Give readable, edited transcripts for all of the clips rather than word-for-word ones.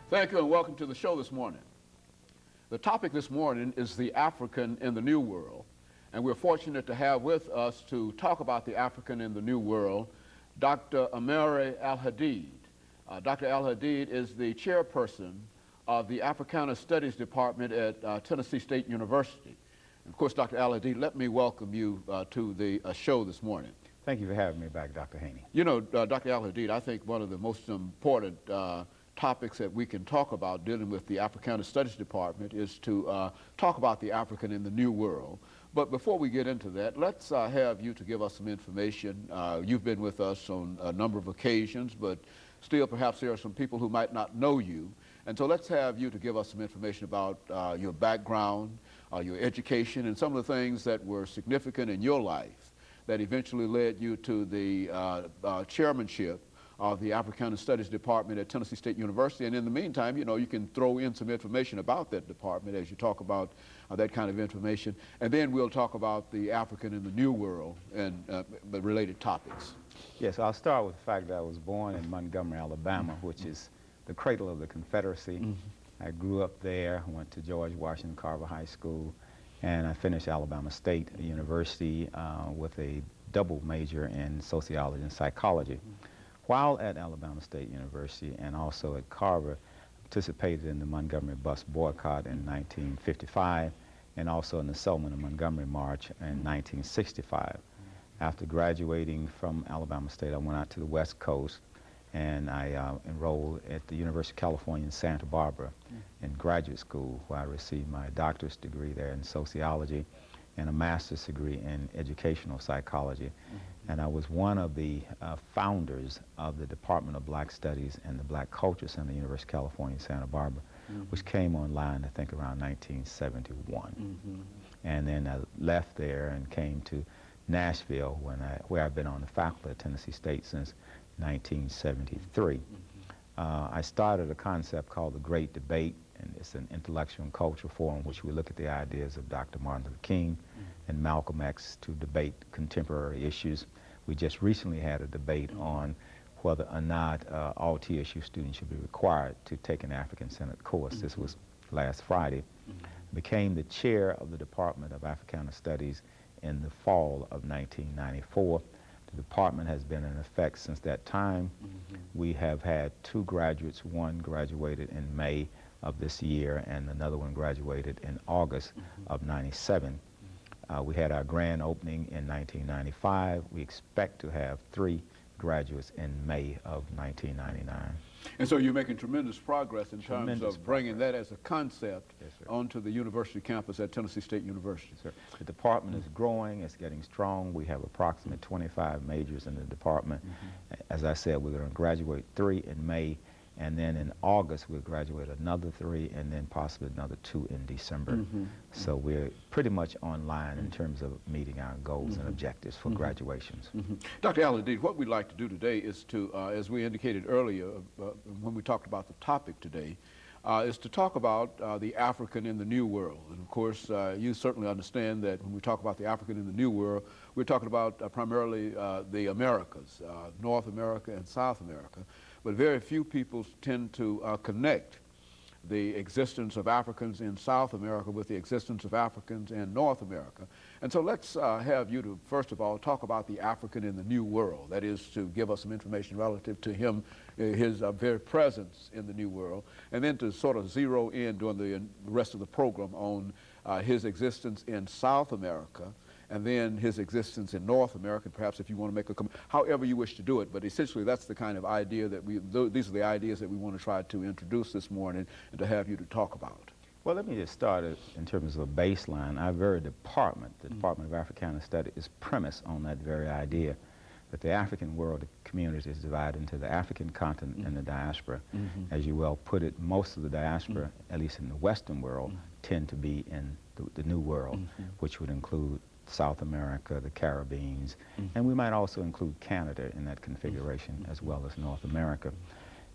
Thank you and welcome to the show this morning. The topic this morning is the African in the New World, and we're fortunate to have with us to talk about the African in the New World, Dr. AAl-Hadid. Dr. AAl-Hadid is the chairperson of the Africana Studies Department at Tennessee State University. And of course, Dr. AAl-Hadid, let me welcome you to the show this morning. Thank you for having me back, Dr. Haney. You know, Dr. AAl-Hadid, I think one of the most important topics that we can talk about dealing with the Africana Studies Department is to talk about the African in the New World. But before we get into that, let's have you to give us some information. You've been with us on a number of occasions, but still perhaps there are some people who might not know you. And so let's have you to give us some information about your background, your education, and some of the things that were significant in your life that eventually led you to the chairmanship of the Africana Studies Department at Tennessee State University. And in the meantime, you know, you can throw in some information about that department as you talk about that kind of information. And then we'll talk about the African in the New World and the related topics. Yes, I'll start with the fact that I was born in Montgomery, Alabama, which is the cradle of the Confederacy. I grew up there, went to George Washington Carver High School, and I finished Alabama State University with a double major in sociology and psychology. While at Alabama State University and also at Carver, participated in the Montgomery bus boycott in 1955 and also in the Selma and Montgomery March in 1965. After graduating from Alabama State, I went out to the West Coast and I enrolled at the University of California in Santa Barbara in graduate school, where I received my doctorate degree there in sociology and a master's degree in educational psychology. And I was one of the founders of the Department of Black Studies and the Black Culture Center at the University of California, Santa Barbara, which came online, I think, around 1971. And then I left there and came to Nashville, where I've been on the faculty at Tennessee State since 1973. I started a concept called the Great Debate, and it's an intellectual and cultural forum in which we look at the ideas of Dr. Martin Luther King and Malcolm X to debate contemporary issues. We just recently had a debate on whether or not all TSU students should be required to take an African-centered course. This was last Friday. Became the chair of the Department of Africana Studies in the fall of 1994. The department has been in effect since that time. We have had two graduates. One graduated in May of this year, and another one graduated in August of '97. We had our grand opening in 1995. We expect to have 3 graduates in May of 1999. And so you're making tremendous progress in terms of bringing that as a concept onto the university campus at Tennessee State University. Yes, sir. The department is growing, it's getting strong. We have approximately 25 majors in the department. As I said, we're going to graduate 3 in May, and then in August we'll graduate another 3, and then possibly another 2 in December. So we're pretty much online in terms of meeting our goals and objectives for graduations. Dr. AAl-Hadid, what we'd like to do today is to, as we indicated earlier when we talked about the topic today, is to talk about the African in the New World. And of course, you certainly understand that when we talk about the African in the New World, we're talking about primarily the Americas, North America and South America. But very few people tend to connect the existence of Africans in South America with the existence of Africans in North America. And so let's have you to, first of all, talk about the African in the New World. That is, to give us some information relative to him, his very presence in the New World, and then to sort of zero in during the rest of the program on his existence in South America, and then his existence in North America, perhaps if you want to make a comment, however you wish to do it. But essentially, that's the kind of idea that these are the ideas that we want to try to introduce this morning and to have you to talk about. Well, let me just start in terms of a baseline. Our very department, the Department of Africana Studies, is premised on that very idea that the African world community is divided into the African continent and the diaspora. As you well put it, most of the diaspora, at least in the Western world, tend to be in the New World, which would include South America, the Caribbean, and we might also include Canada in that configuration, as well as North America.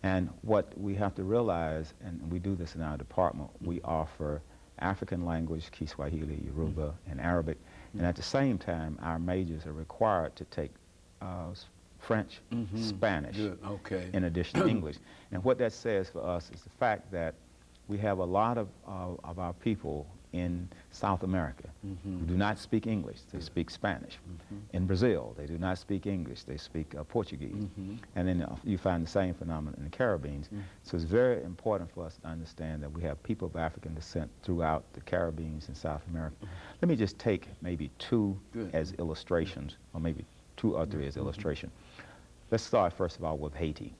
And what we have to realize, and we do this in our department, we offer African language, Kiswahili, Yoruba, and Arabic, and at the same time, our majors are required to take French, Spanish, Good. Okay. in addition to English. And what that says for us is the fact that we have a lot of our people in South America who do not speak English, they speak Spanish. In Brazil, they do not speak English, they speak Portuguese. And then you find the same phenomenon in the Caribbean. So it's very important for us to understand that we have people of African descent throughout the Caribbean and South America. Let me just take maybe two as illustrations, or maybe two or three as illustration. Let's start first of all with Haiti.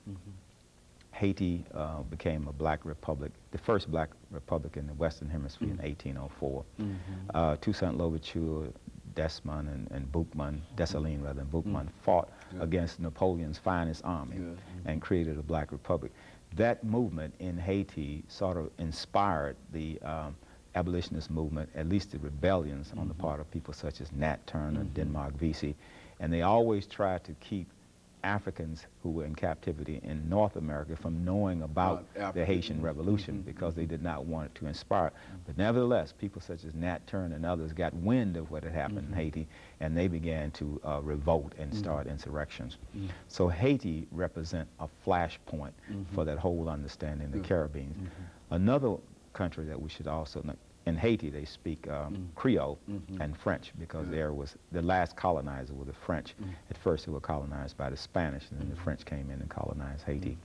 Haiti became a black republic, the first black republic in the Western Hemisphere in 1804. Toussaint Louverture, Desmond and Boukman, Dessalines rather than Boukman, fought against Napoleon's finest army and created a black republic. That movement in Haiti sort of inspired the abolitionist movement, at least the rebellions on the part of people such as Nat Turner, Denmark Vesey, and they always tried to keep Africans who were in captivity in North America from knowing about the Haitian Revolution because they did not want it to inspire. But nevertheless, people such as Nat Turner and others got wind of what had happened in Haiti, and they began to revolt and start insurrections. So Haiti represents a flashpoint for that whole understanding of the Caribbean. Another country that we should also know, in Haiti, they speak Creole and French because there was the last colonizer were the French. At first, they were colonized by the Spanish, and then the French came in and colonized Haiti.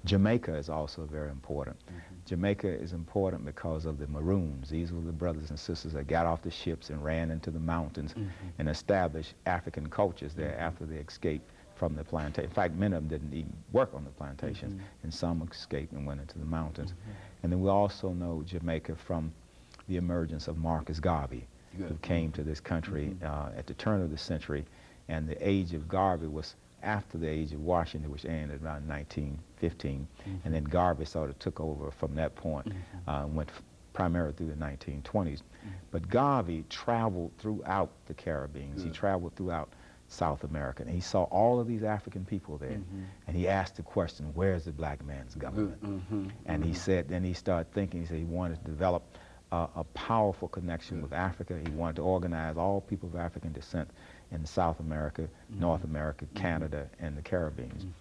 Jamaica is also very important. Jamaica is important because of the Maroons. These were the brothers and sisters that got off the ships and ran into the mountains and established African cultures there after they escaped from the plantation. In fact, many of them didn't even work on the plantations, and some escaped and went into the mountains. And then we also know Jamaica from the emergence of Marcus Garvey, who came to this country at the turn of the century, and the age of Garvey was after the age of Washington, which ended around 1915, and then Garvey sort of took over from that point, went primarily through the 1920s. But Garvey traveled throughout the Caribbean. He traveled throughout South America, and he saw all of these African people there, and he asked the question, where's the black man's government? And he said, then he started thinking, he said he wanted to develop a powerful connection with Africa. He wanted to organize all people of African descent in South America, North America, Canada, and the Caribbean.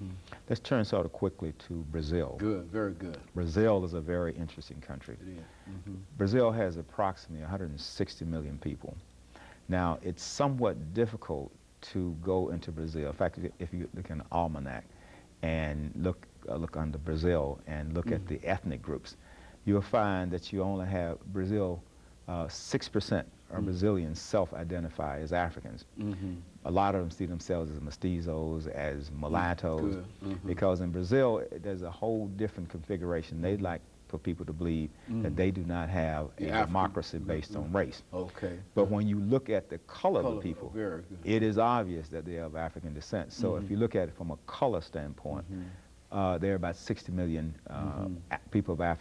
Let's turn sort of quickly to Brazil. Good, very good. Brazil is a very interesting country. It is. Brazil has approximately 160 million people. Now, it's somewhat difficult to go into Brazil. In fact, if you look in the almanac and look under Brazil and look at the ethnic groups, you'll find that you only have Brazil, 6% of Brazilians self-identify as Africans. A lot of them see themselves as mestizos, as mulattoes, because in Brazil, there's a whole different configuration. They'd like for people to believe that they do not have a democracy based on race. But when you look at the color of the people, it is obvious that they are of African descent. So if you look at it from a color standpoint, there are about 60 million people of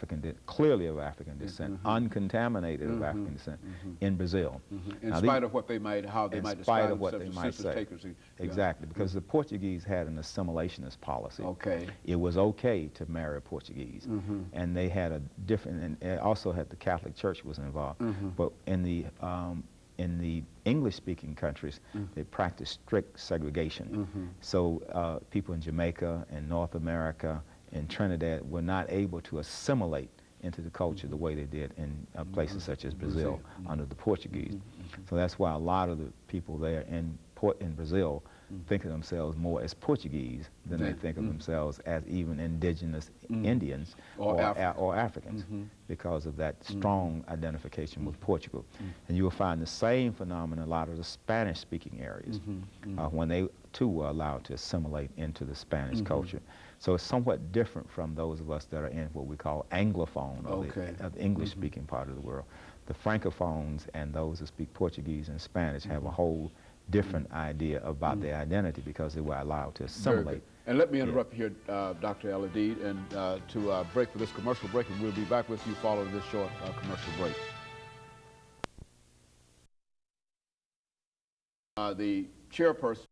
clearly of African descent, uncontaminated of African descent in Brazil. In spite of what they might, how they might describe themselves as sister takers. Exactly, because the Portuguese had an assimilationist policy. It was okay to marry a Portuguese, and they had a different, and also had the Catholic Church was involved. But in the English-speaking countries, they practice strict segregation. So people in Jamaica and North America and Trinidad were not able to assimilate into the culture the way they did in places such as Brazil under the Portuguese. So that's why a lot of the people there in Brazil think of themselves more as Portuguese than they think of themselves as even indigenous Indians or Africans because of that strong identification with Portugal. And you will find the same phenomenon in a lot of the Spanish-speaking areas when they too were allowed to assimilate into the Spanish culture. So it's somewhat different from those of us that are in what we call Anglophone, or the English-speaking part of the world. The Francophones and those who speak Portuguese and Spanish have a whole different idea about their identity because they were allowed to assimilate. And let me interrupt here, Dr. Al-Hadid, and to break for this commercial break, and we'll be back with you following this short commercial break. The chairperson